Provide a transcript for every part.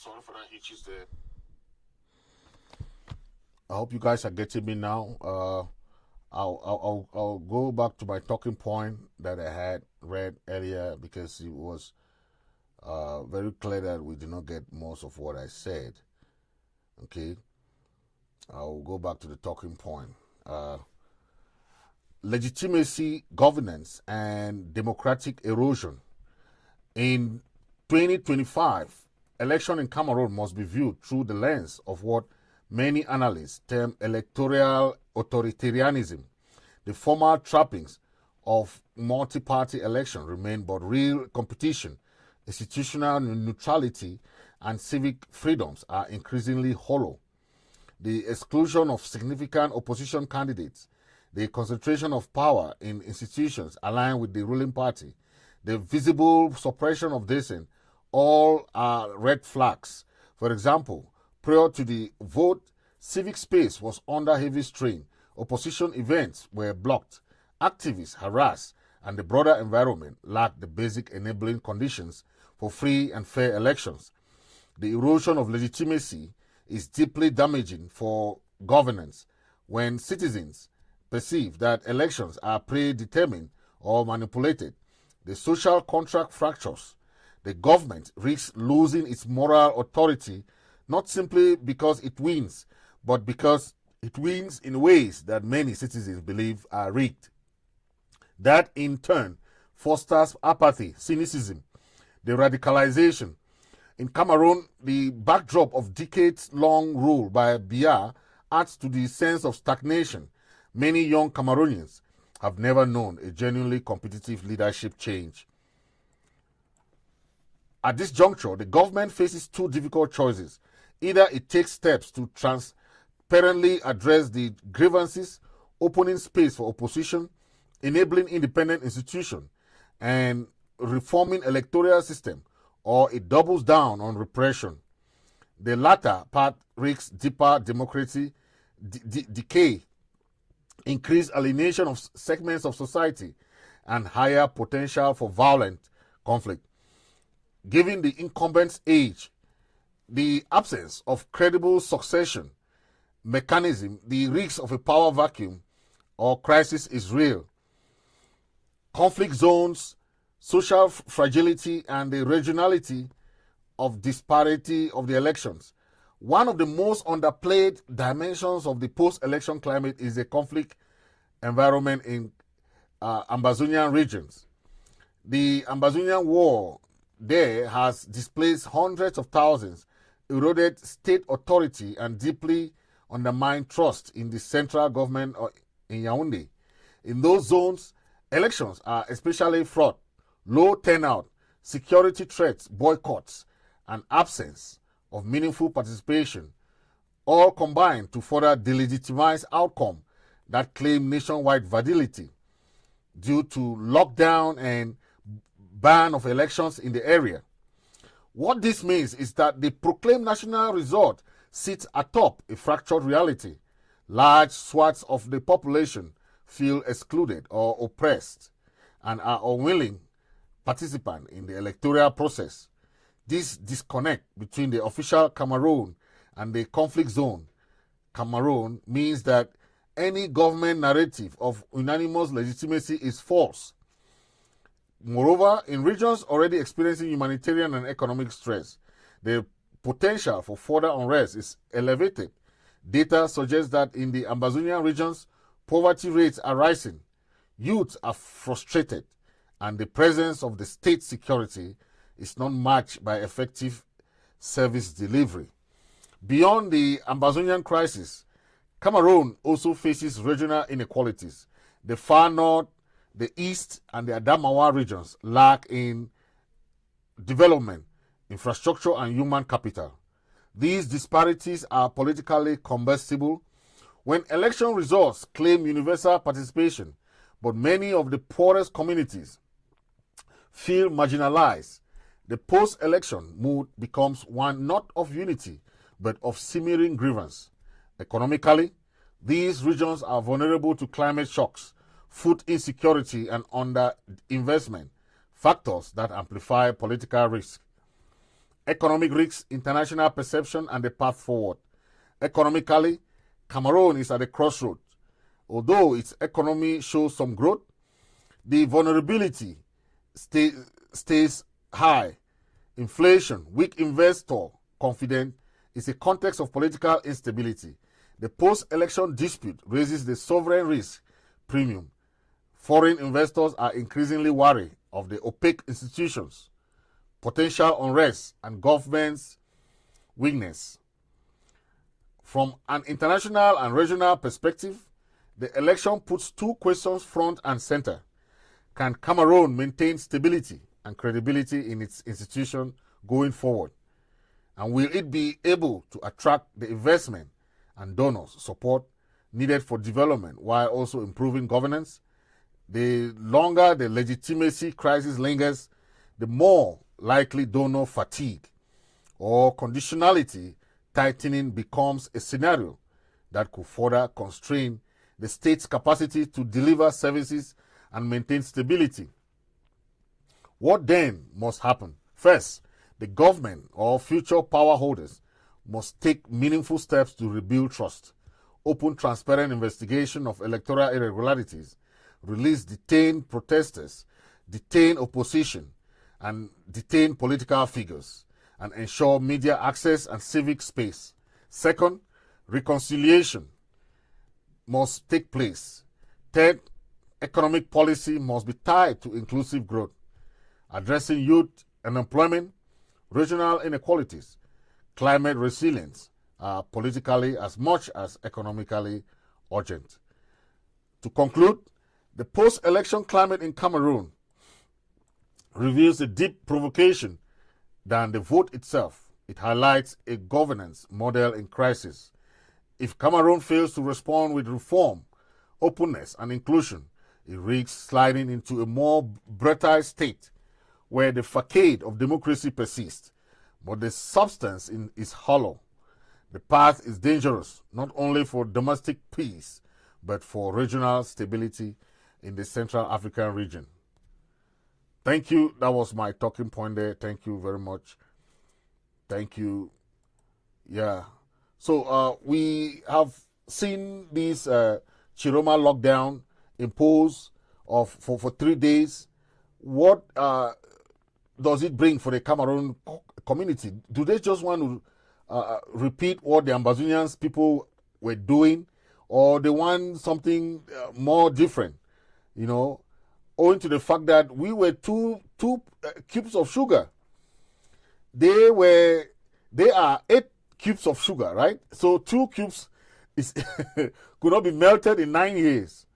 Sorry for that hitches there. I hope you guys are getting me now. I'll go back to my talking point that I had read earlier because it was very clear that we did not get most of what I said. Okay, I'll go back to the talking point. Legitimacy, governance, and democratic erosion. In 2025, election in Cameroon must be viewed through the lens of what many analysts term electoral authoritarianism. The formal trappings of multi-party election remain, but real competition, institutional neutrality, and civic freedoms are increasingly hollow. The exclusion of significant opposition candidates, the concentration of power in institutions aligned with the ruling party, the visible suppression of dissent, all are red flags. For example, prior to the vote, civic space was under heavy strain, opposition events were blocked, activists harassed, and the broader environment lacked the basic enabling conditions for free and fair elections. The erosion of legitimacy is deeply damaging for governance when citizens perceive that elections are predetermined or manipulated. The social contract fractures. The government risks losing its moral authority not simply because it wins, but because it wins in ways that many citizens believe are rigged. That in turn fosters apathy, cynicism, the radicalization. In Cameroon, the backdrop of decades-long rule by Biya adds to the sense of stagnation. Many young Cameroonians have never known a genuinely competitive leadership change. At this juncture, the government faces two difficult choices. Either it takes steps to transparently address the grievances, opening space for opposition, enabling independent institutions, and reforming electoral system, or it doubles down on repression. The latter path risks deeper democracy decay, increased alienation of segments of society, and higher potential for violent conflict. Given the incumbent's age, the absence of credible succession mechanism, the risk of a power vacuum or crisis is real. Conflict zones, social fragility, and the regionality of disparity of the elections. One of the most underplayed dimensions of the post-election climate is the conflict environment in Ambazonian regions. The Ambazonian war there has displaced hundreds of thousands, eroded state authority, and deeply undermined trust in the central government in Yaoundé. In those zones, elections are especially fraught. Low turnout, security threats, boycotts, and absence of meaningful participation all combine to further delegitimize outcomes that claim nationwide validity due to lockdown and ban of elections in the area. What this means is that the proclaimed national result sits atop a fractured reality. Large swaths of the population feel excluded or oppressed and are unwilling participants in the electoral process. This disconnect between the official Cameroon and the conflict zone Cameroon means that any government narrative of unanimous legitimacy is false. Moreover, in regions already experiencing humanitarian and economic stress, the potential for further unrest is elevated. Data suggests that in the Ambazonian regions, poverty rates are rising, youths are frustrated, and the presence of the state security is not matched by effective service delivery. Beyond the Ambazonian crisis, Cameroon also faces regional inequalities. The far north, the east, and the Adamawa regions lack in development, infrastructure, and human capital. These disparities are politically combustible. When election results claim universal participation, but many of the poorest communities feel marginalized, the post-election mood becomes one not of unity, but of simmering grievance. Economically, these regions are vulnerable to climate shocks, food insecurity, and underinvestment, factors that amplify political risk. economic risks, international perception, and the path forward. Economically, Cameroon is at a crossroad. Although its economy shows some growth, the vulnerability stays high. Inflation, weak investor confidence is a context of political instability. The post-election dispute raises the sovereign risk premium. Foreign investors are increasingly wary of the opaque institutions, potential unrest, and government's weakness. From an international and regional perspective, the election puts two questions front and center. Can Cameroon maintain stability and credibility in its institution going forward? And will it be able to attract the investment and donors support needed for development while also improving governance? The longer the legitimacy crisis lingers, the more likely donor fatigue or conditionality tightening becomes a scenario that could further constrain the state's capacity to deliver services and maintain stability. What then must happen? First, the government or future power holders must take meaningful steps to rebuild trust, open transparent investigation of electoral irregularities, release detained protesters, detain opposition, and detain political figures, and ensure media access and civic space. Second, reconciliation must take place. Third, economic policy must be tied to inclusive growth, addressing youth unemployment, regional inequalities, climate resilience are politically as much as economically urgent. To conclude, the post-election climate in Cameroon reveals a deep provocation than the vote itself. It highlights a governance model in crisis. If Cameroon fails to respond with reform, openness, and inclusion, it risks sliding into a more brittle state where the facade of democracy persists, but the substance is hollow. The path is dangerous, not only for domestic peace, but for regional stability in the Central African region. Thank you. That was my talking point there. Thank you very much. Thank you. Yeah. So we have seen this Chiroma lockdown imposed for 3 days. What does it bring for the Cameroon community? Do they just want to repeat what the Ambazonians people were doing, or they want something more different? You know, owing to the fact that we were two cubes of sugar. They are 8 cubes of sugar, right? So 2 cubes is could not be melted in 9 years.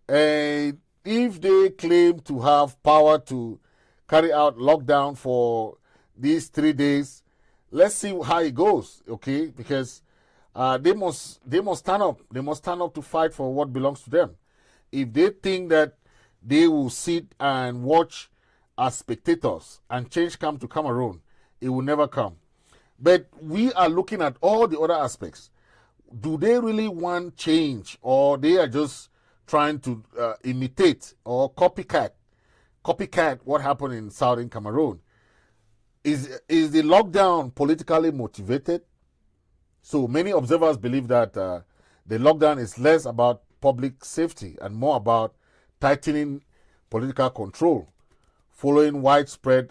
And if they claim to have power to carry out lockdown for these 3 days, let's see how it goes, okay? Because they must stand up. They must stand up to fight for what belongs to them. If they think that they will sit and watch as spectators and change come to Cameroon, it will never come. But we are looking at all the other aspects. Do they really want change, or they are just trying to imitate or copycat what happened in Southern Cameroon? Is the lockdown politically motivated? So many observers believe that the lockdown is less about public safety and more about tightening political control following widespread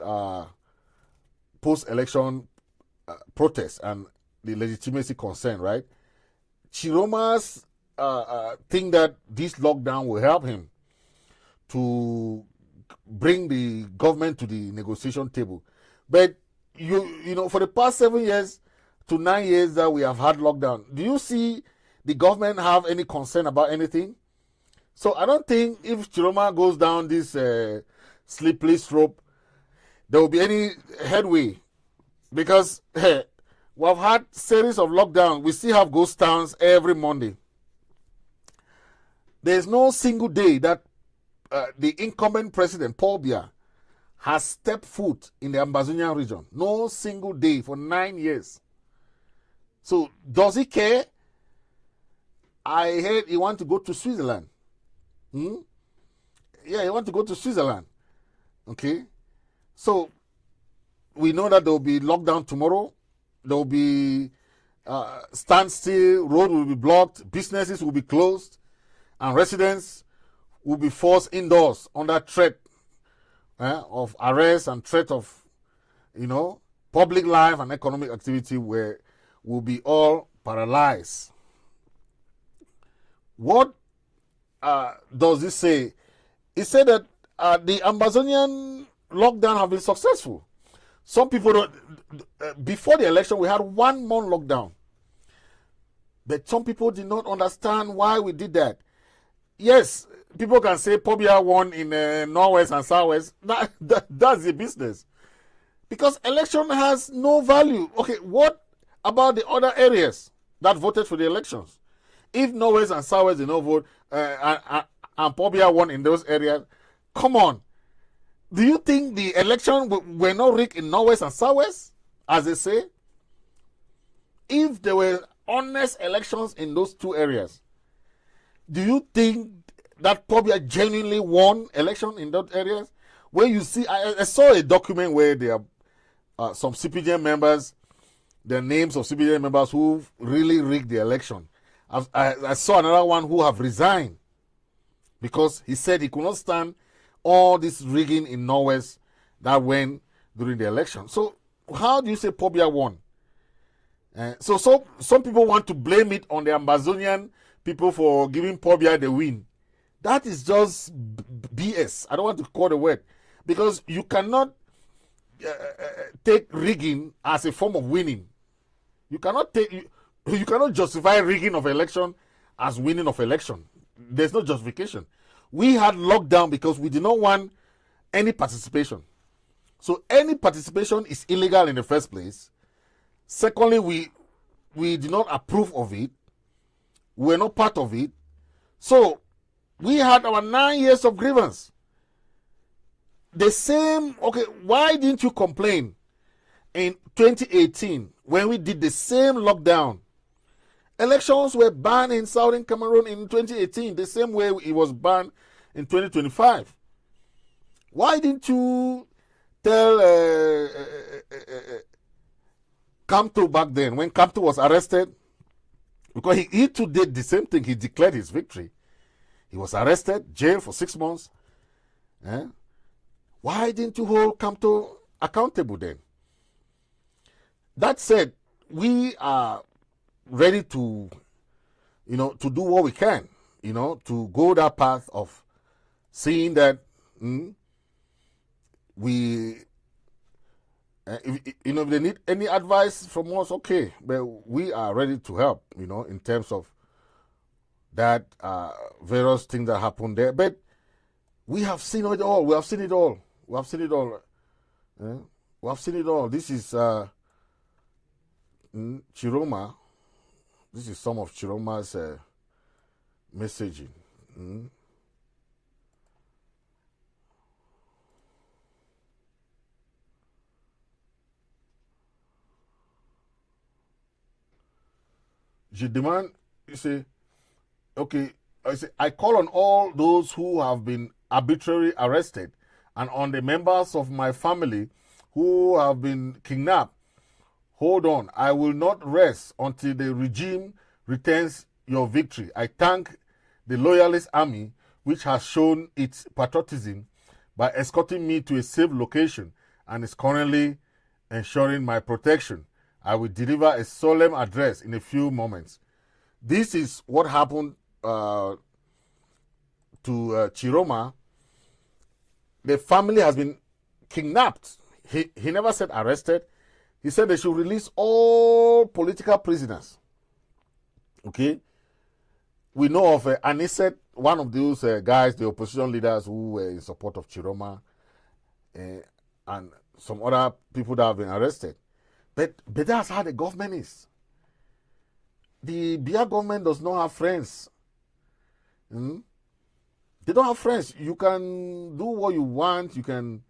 post-election protests and the legitimacy concern, right? Chiroma's think that this lockdown will help him to bring the government to the negotiation table. But you know, for the past 7 years to 9 years that we have had lockdown, do you see the government have any concern about anything? So I don't think if Chiroma goes down this slippery slope, there will be any headway. Because we've had series of lockdown. We still have ghost towns every Monday. There's no single day that the incumbent president, Paul Biya, has stepped foot in the Ambazonian region. No single day for 9 years. So does he care? I heard he wants to go to Switzerland. Yeah, he wants to go to Switzerland. Okay. So we know that there will be lockdown tomorrow. There will be standstill, road will be blocked, businesses will be closed, and residents will be forced indoors under threat of arrest and threat of, public life and economic activity where will be all paralyzed. What does this say? It said that the Amazonian lockdown have been successful. Some people don't. Before the election, we had 1 month lockdown, but some people did not understand why we did that. Yes, people can say Pobia won in Northwest and Southwest. That's the business, because election has no value. Okay, what about the other areas that voted for the elections? If Northwest and Southwest did not vote and Pobia won in those areas, come on. Do you think the election were not rigged in Northwest and Southwest, as they say? If there were honest elections in those two areas, do you think that Pobia genuinely won election in those areas? Where you see, I saw a document where there are some CPJ members, the names of CPJ members who really rigged the election. I saw another one who have resigned because he said he could not stand all this rigging in Norwest that went during the election. So how do you say Pobia won? So some people want to blame it on the Amazonian people for giving Pobia the win. That is just BS. I don't want to call the word, because you cannot take rigging as a form of winning. You cannot justify rigging of election as winning of election. There's no justification. We had lockdown because we did not want any participation. So any participation is illegal in the first place. Secondly, we did not approve of it. We were not part of it. So we had our 9 years of grievance. The same, okay, why didn't you complain in 2018 when we did the same lockdown? Elections were banned in Southern Cameroon in 2018, the same way it was banned in 2025. Why didn't you tell Kamto back then, when Kamto was arrested? Because he too did the same thing. He declared his victory. He was arrested, jailed for 6 months. Why didn't you hold Kamto accountable then? That said, we are ready to, to do what we can, to go that path of seeing that we, if they need any advice from us, okay, but we are ready to help, in terms of that various things that happen there. But we have seen it all. We have seen it all. We have seen it all. We have seen it all. This is Chiroma. This is some of Chiroma's messaging. Je demand, you say, okay, I call on all those who have been arbitrarily arrested and on the members of my family who have been kidnapped. Hold on, I will not rest until the regime returns your victory. I thank the loyalist army, which has shown its patriotism by escorting me to a safe location and is currently ensuring my protection. I will deliver a solemn address in a few moments. This is what happened to Chiroma. The family has been kidnapped. He never said arrested. He said they should release all political prisoners. Okay? We know of Aniset, one of those guys, the opposition leaders who were in support of Chiroma, and some other people that have been arrested. But that's how the government is. The Biya government does not have friends. They don't have friends. You can do what you want. You can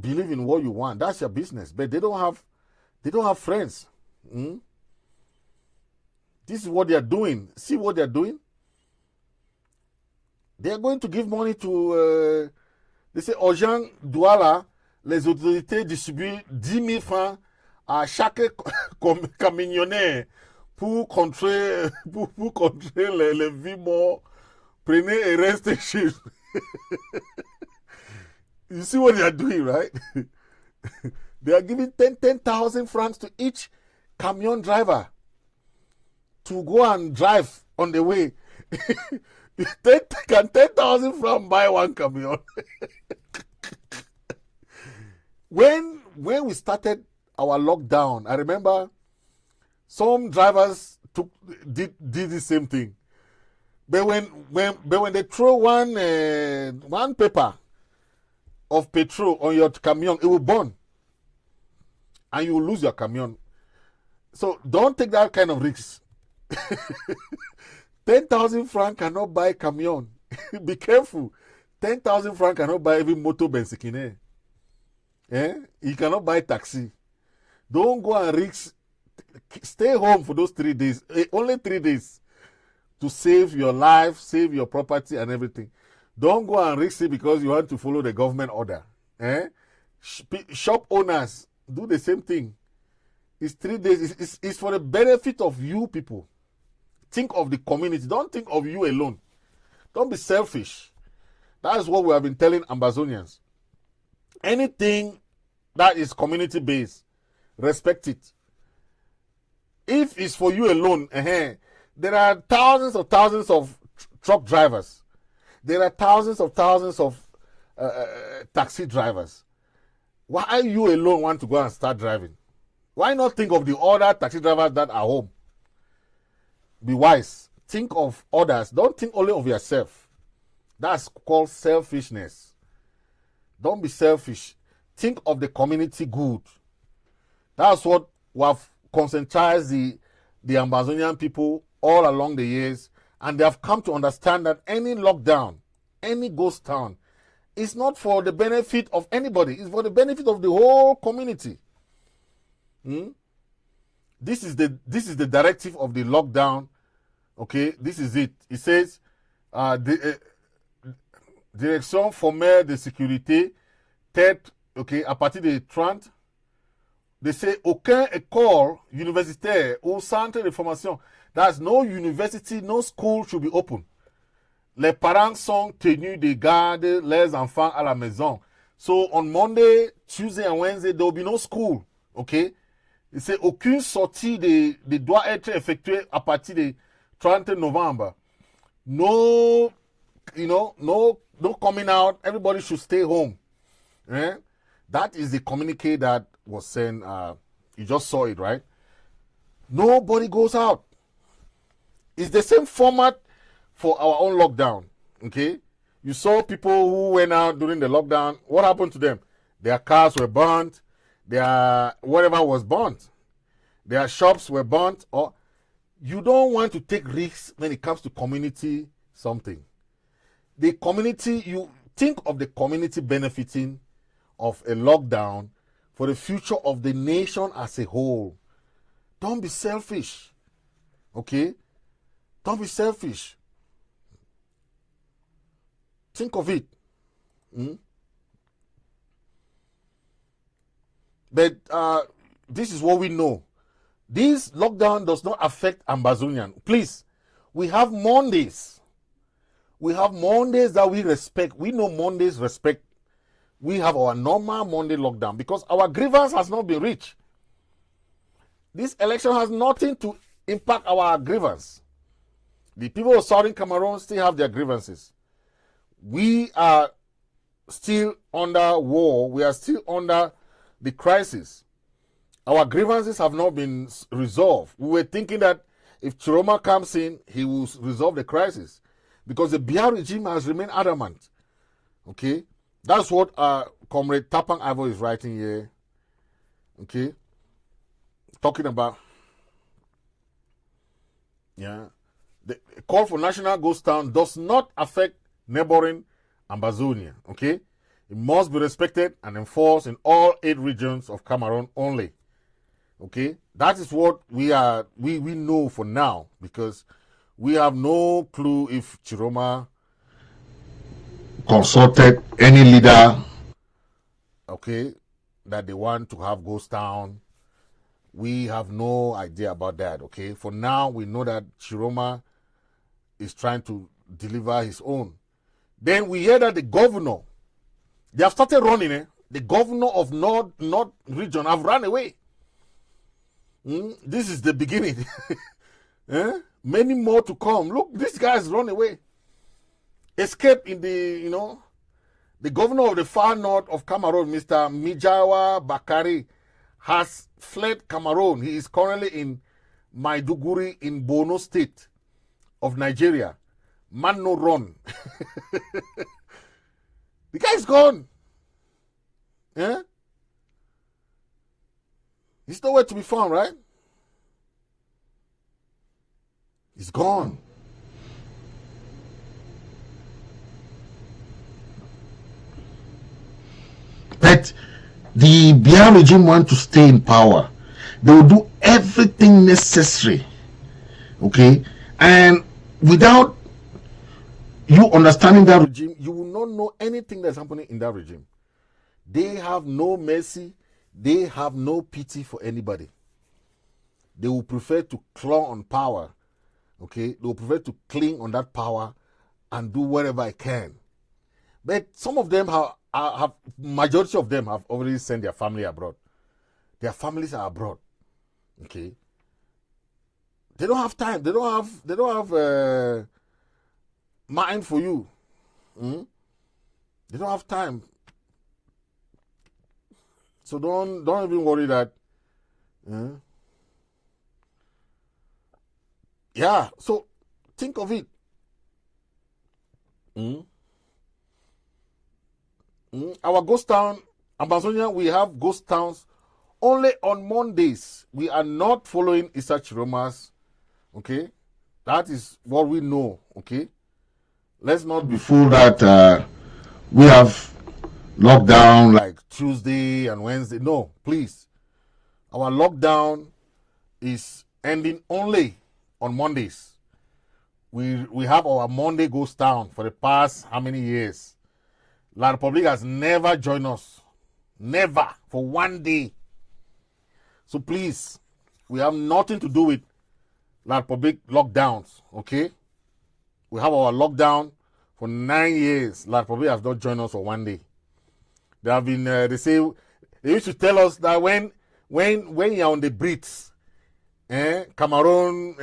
believe in what you want. That's your business. But they don't have friends. This is what they are doing. See what they are doing? They are going to give money to, they say, Ojang Douala les autorités distribuent 10 000 francs à chaque camionneur pour contrer, pour contrer les vies morts. Prenez et restez chez vous. You see what they are doing, right? They are giving 10,000 francs to each camion driver to go and drive on the way. Can 10,000 francs buy one camion? When we started our lockdown, I remember some drivers did the same thing. But when they throw one paper of petrol on your camion, it will burn, and you will lose your camion. So don't take that kind of risk. 10,000 francs cannot buy camion. Be careful. 10,000 francs cannot buy even moto bensikine. You cannot buy taxi. Don't go and risk. Stay home for those 3 days. Only 3 days to save your life, save your property and everything. Don't go and risk it because you want to follow the government order. Shop owners, do the same thing. It's 3 days. It's for the benefit of you people. Think of the community. Don't think of you alone. Don't be selfish. That is what we have been telling Ambazonians. Anything that is community-based, respect it. If it's for you alone, there are thousands of truck drivers. There are thousands of taxi drivers. Why you alone want to go and start driving? Why not think of the other taxi drivers that are home? Be wise. Think of others. Don't think only of yourself. That's called selfishness. Don't be selfish. Think of the community good. That's what we have conscientized the Ambazonian people all along the years, and they have come to understand that any lockdown, any ghost town, is not for the benefit of anybody. It's for the benefit of the whole community. This is the directive of the lockdown. Okay, this is it. It says, Direction formelle de sécurité, tête, okay, à partir de 30, they say aucun école universitaire ou centre de formation. That's no university, no school should be open. Les parents sont tenus de garder les enfants à la maison. So on Monday, Tuesday and Wednesday, there will be no school. Okay? It say aucune sortie doit être effectuée à partir de 30 novembre. No, no coming out. Everybody should stay home. That is the communique that was sent. You just saw it, right? Nobody goes out. It's the same format for our own lockdown. Okay? You saw people who went out during the lockdown. What happened to them? Their cars were burnt. Their whatever was burnt. Their shops were burnt. Or you don't want to take risks when it comes to community something. The community, you think of the community benefiting of a lockdown for the future of the nation as a whole. Don't be selfish. Okay? Don't be selfish. Think of it. But this is what we know. This lockdown does not affect Ambazonian. Please, we have Mondays. We have Mondays that we respect. We know Mondays respect. We have our normal Monday lockdown because our grievance has not been reached. This election has nothing to impact our grievance. The people of Southern Cameroon still have their grievances. We are still under war. We are still under the crisis. Our grievances have not been resolved. We were thinking that if Chiroma comes in, he will resolve the crisis because the Biya regime has remained adamant. Okay? That's what Comrade Tapang Ivo is writing here. Okay? Talking about, the call for national ghost town does not affect neighboring Ambazonia. Okay? It must be respected and enforced in all 8 regions of Cameroon only. Okay? That is what we know for now, because we have no clue if Chiroma consulted any leader okay, that they want to have ghost town. We have no idea about that, okay? For now, we know that Chiroma is trying to deliver his own. Then we hear that the governor, they have started running, eh? The governor of North region have run away. This is the beginning. Eh? Many more to come. Look, this guy's run away. Escape in the, the governor of the far north of Cameroon, Mr. Mijawa Bakari, has fled Cameroon. He is currently in Maiduguri in Borno State of Nigeria. Man no run. The guy's gone. Yeah? He's nowhere to be found, right? He's gone. But the Biya regime want to stay in power. They will do everything necessary. Okay? And without you understanding that regime, you will not know anything that's happening in that regime. They have no mercy. They have no pity for anybody. They will prefer to claw on power. Okay? They will prefer to cling on that power and do whatever I can. But some of them majority of them have already sent their family abroad. Their families are abroad. Okay? They don't have time. They don't have mind for you. They don't have time. So don't even worry that. Yeah. So think of it. Our ghost town, Amazonia, we have ghost towns only on Mondays. We are not following Issa Chiroma's. Okay, that is what we know. Okay, let's not be fooled that we have lockdown like Tuesday and Wednesday. No, please. Our lockdown is ending only on Mondays. We have our Monday ghost town for the past how many years? La Republic has never joined us. Never. For one day. So please, we have nothing to do with La Republic lockdowns. Okay? We have our lockdown for 9 years. La Republic has not joined us for one day. They have been, they used to tell us that when you're on the Brits, Cameroon,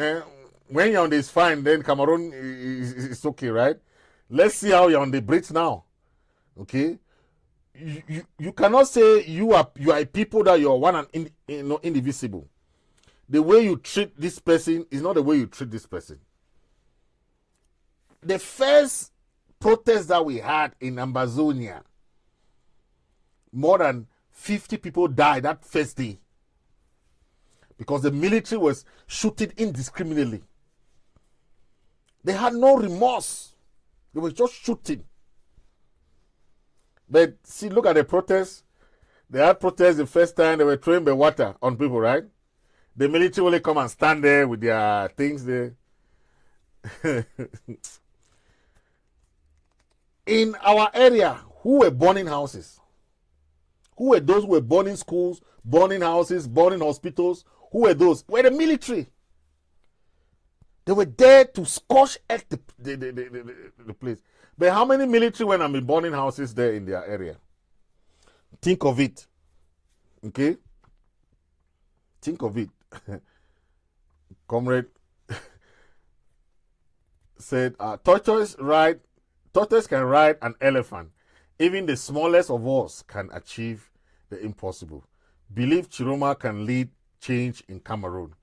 when you're on this fine, then Cameroon is okay, right? Let's see how you're on the Brits now. Okay, you cannot say you are a people that you're one and indivisible. The way you treat this person is not the way you treat this person. The first protest that we had in Amazonia, more than 50 people died that first day because the military was shooting indiscriminately. They had no remorse. They were just shooting. But see, look at the protests. They had protests the first time. They were throwing the water on people, right? The military will come and stand there with their things there. In our area, who were burning houses? Who were those who were burning schools, burning houses, burning hospitals? Who were those? Were the military. They were there to scorch at the place. But how many military went and been burning houses there in their area? Think of it. Okay? Think of it. Comrade said, tortoise can ride an elephant. Even the smallest of us can achieve the impossible. Believe Chiroma can lead change in Cameroon.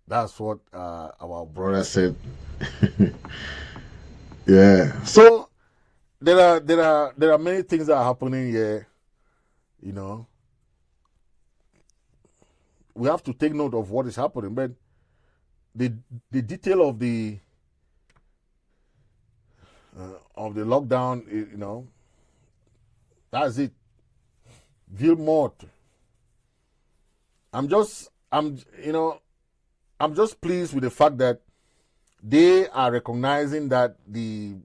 That's what our brother said. Yeah. So there are many things that are happening here. You know, we have to take note of what is happening, but the detail of the lockdown, you know, that's it. Villemort. I'm just pleased with the fact that they are recognizing that the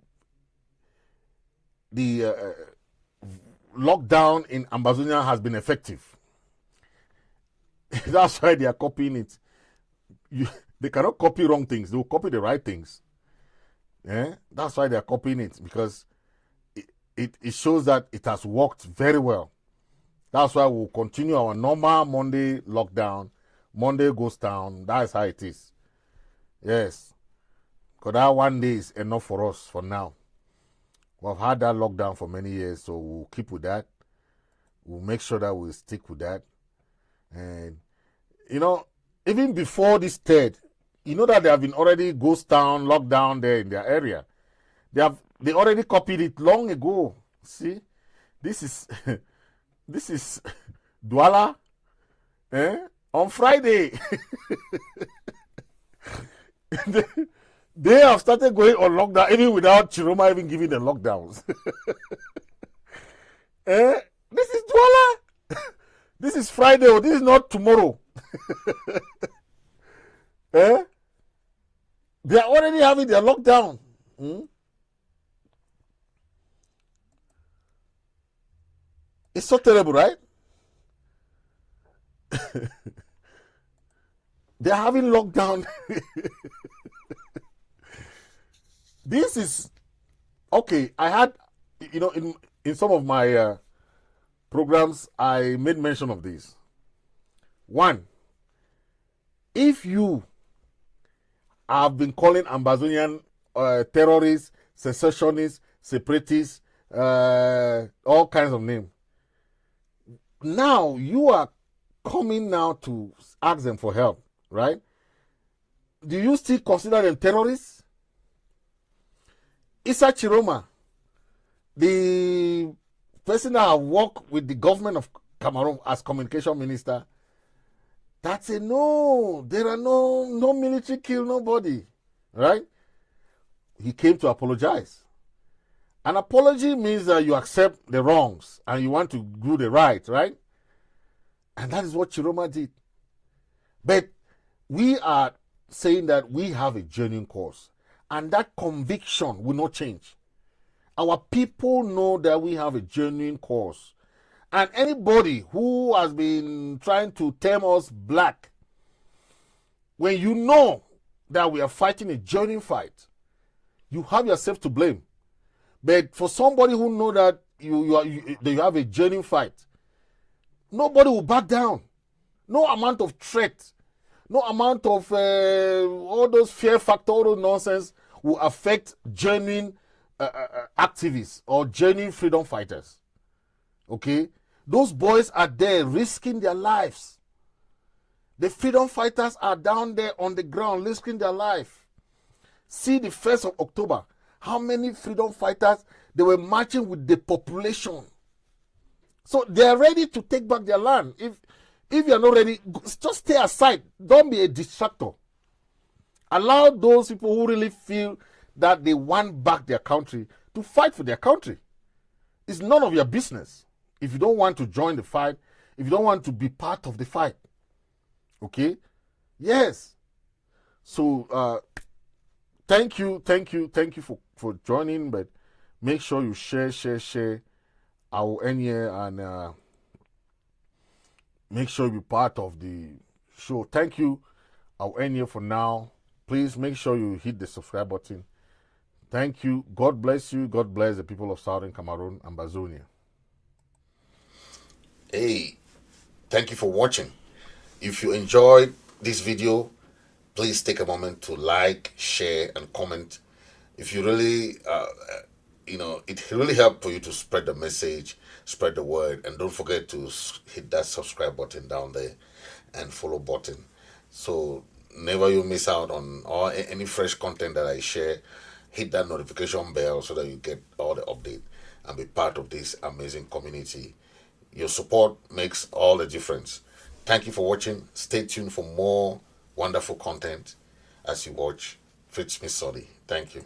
lockdown in Ambazonia has been effective. That's why they are copying it. They cannot copy wrong things. They will copy the right things. That's why they are copying it, because it shows that it has worked very well. That's why we'll continue our normal Monday lockdown. Monday goes down. That's how it is. Yes. Because that one day is enough for us for now. We've had that lockdown for many years, so we'll keep with that. We'll make sure that we stick with that. And, even before this third, that they have been already ghost town, lockdown there in their area. They already copied it long ago. See? This is this is Douala. On Friday. They have started going on lockdown even without Chiroma even giving the lockdowns. This is Douala. This is Friday. This is not tomorrow. They are already having their lockdown. It's so terrible, right? They are having lockdown. This is okay. I had, in some of my programs, I made mention of this. One, if you have been calling Ambazonian terrorists, secessionists, separatists, all kinds of names, now you are coming now to ask them for help, right? Do you still consider them terrorists? Issa Chiroma, the person that worked with the government of Cameroon as communication minister, that said, no, there are no military kill nobody, right? He came to apologize. An apology means that you accept the wrongs and you want to do the right, right? And that is what Chiroma did. But we are saying that we have a genuine cause, and that conviction will not change. Our people know that we have a genuine cause. And anybody who has been trying to term us black, when you know that we are fighting a genuine fight, you have yourself to blame. But for somebody who know that you have a genuine fight, nobody will back down. No amount of threat, no amount of all those fear factor, all those nonsense will affect genuine activists or genuine freedom fighters. Okay? Those boys are there risking their lives. The freedom fighters are down there on the ground risking their life. See the 1st of October. How many freedom fighters, they were marching with the population. So they are ready to take back their land. If you are not ready, just stay aside. Don't be a distractor. Allow those people who really feel that they want back their country to fight for their country. It's none of your business. If you don't want to join the fight, if you don't want to be part of the fight. Okay? Yes. So, thank you for joining, but make sure you share our end here, and make sure you're part of the show. Thank you. I'll end here for now. Please make sure you hit the subscribe button. Thank you. God bless you. God bless the people of Southern Cameroon and Ambazonia. Hey, thank you for watching. If you enjoyed this video, please take a moment to like, share, and comment. If you really, it really helps for you to spread the message, spread the word, and don't forget to hit that subscribe button down there and follow button, so never you miss out on any fresh content that I share. Hit that notification bell so that you get all the update and be part of this amazing community. Your support makes all the difference. Thank you for watching. Stay tuned for more wonderful content as you watch Fritz Smith Sodi. Thank you.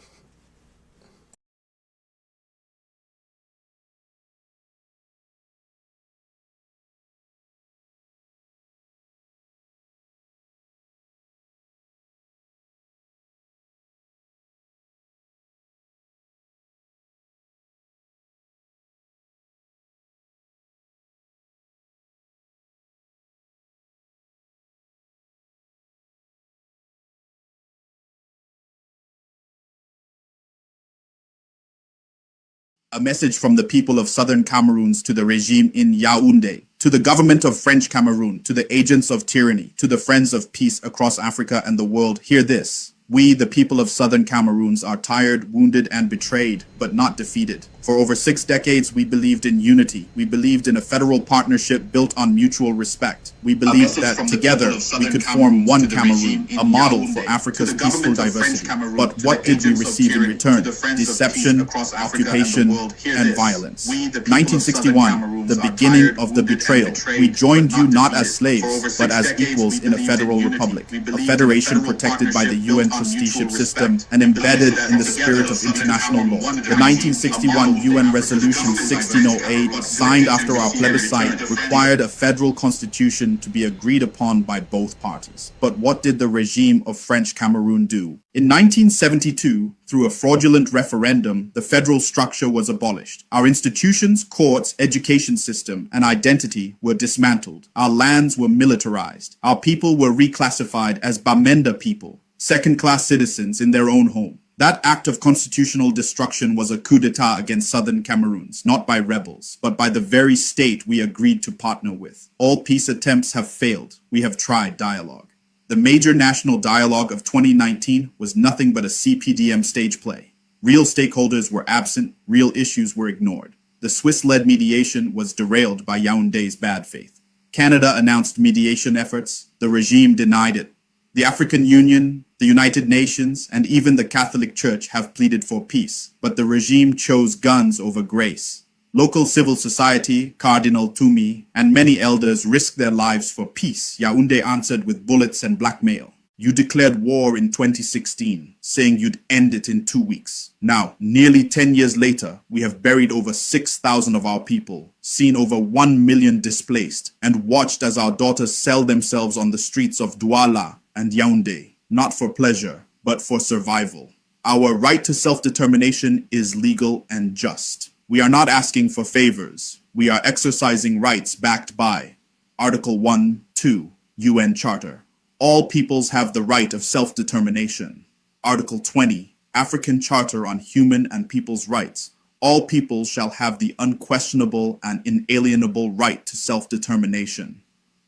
A message from the people of southern Cameroons to the regime in Yaoundé, to the government of French Cameroon, to the agents of tyranny, to the friends of peace across Africa and the world. Hear this. We, the people of southern Cameroons, are tired, wounded, and betrayed, but not defeated. For over 6 decades, we believed in unity. We believed in a federal partnership built on mutual respect. We believed that together we could form one Cameroon, a model for Africa's peaceful diversity. But what did we receive in return? Deception, occupation, and violence. 1961, the beginning of the betrayal. We joined you not as slaves, but as equals in a federal republic, a federation protected by the UN trusteeship system and embedded in the spirit of international law. The 1961 UN Resolution 1608, signed after our plebiscite, required a federal constitution to be agreed upon by both parties. But what did the regime of French Cameroon do? In 1972, through a fraudulent referendum, the federal structure was abolished. Our institutions, courts, education system, and identity were dismantled. Our lands were militarized. Our people were reclassified as Bamenda people, second-class citizens in their own home. That act of constitutional destruction was a coup d'etat against southern Cameroons, not by rebels, but by the very state we agreed to partner with. All peace attempts have failed. We have tried dialogue. The major national dialogue of 2019 was nothing but a CPDM stage play. Real stakeholders were absent, real issues were ignored. The Swiss-led mediation was derailed by Yaoundé's bad faith. Canada announced mediation efforts. The regime denied it. The African Union, the United Nations, and even the Catholic Church have pleaded for peace, but the regime chose guns over grace. Local civil society, Cardinal Toumi, and many elders risked their lives for peace. Yaoundé answered with bullets and blackmail. You declared war in 2016, saying you'd end it in 2 weeks. Now, nearly 10 years later, we have buried over 6,000 of our people, seen over 1 million displaced, and watched as our daughters sell themselves on the streets of Douala and Yaoundé, not for pleasure, but for survival. Our right to self-determination is legal and just. We are not asking for favors. We are exercising rights backed by Article 1, 2, UN Charter. All peoples have the right of self-determination. Article 20, African Charter on Human and People's Rights. All peoples shall have the unquestionable and inalienable right to self-determination.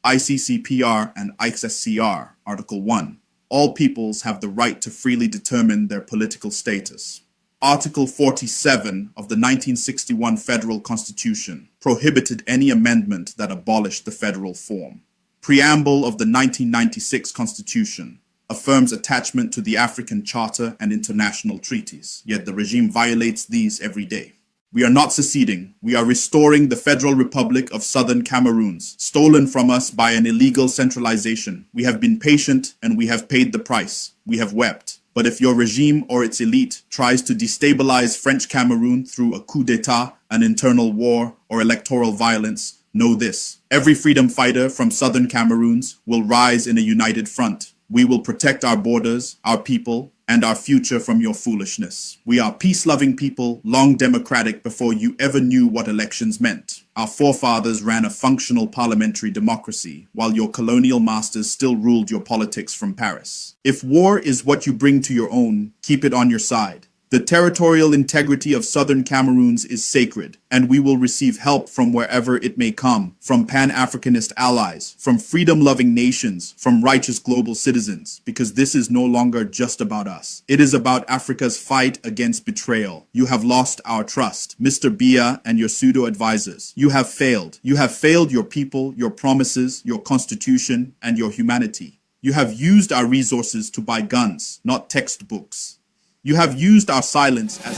ICCPR and ICSCR, Article 1. All peoples have the right to freely determine their political status. Article 47 of the 1961 Federal Constitution prohibited any amendment that abolished the federal form. Preamble of the 1996 Constitution affirms attachment to the African Charter and international treaties, yet the regime violates these every day. We are not seceding. We are restoring the Federal Republic of Southern Cameroons, stolen from us by an illegal centralization. We have been patient and we have paid the price. We have wept. But if your regime or its elite tries to destabilize French Cameroon through a coup d'etat, an internal war, or electoral violence, know this. Every freedom fighter from Southern Cameroons will rise in a united front. We will protect our borders, our people, and our future from your foolishness. We are peace-loving people, long democratic before you ever knew what elections meant. Our forefathers ran a functional parliamentary democracy, while your colonial masters still ruled your politics from Paris. If war is what you bring to your own, keep it on your side. The territorial integrity of Southern Cameroons is sacred, and we will receive help from wherever it may come, from Pan-Africanist allies, from freedom-loving nations, from righteous global citizens, because this is no longer just about us. It is about Africa's fight against betrayal. You have lost our trust. Mr. Biya and your pseudo-advisors, you have failed. You have failed your people, your promises, your constitution, and your humanity. You have used our resources to buy guns, not textbooks. You have used our silence as...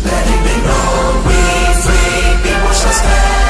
Let it be known, we free people shall stand.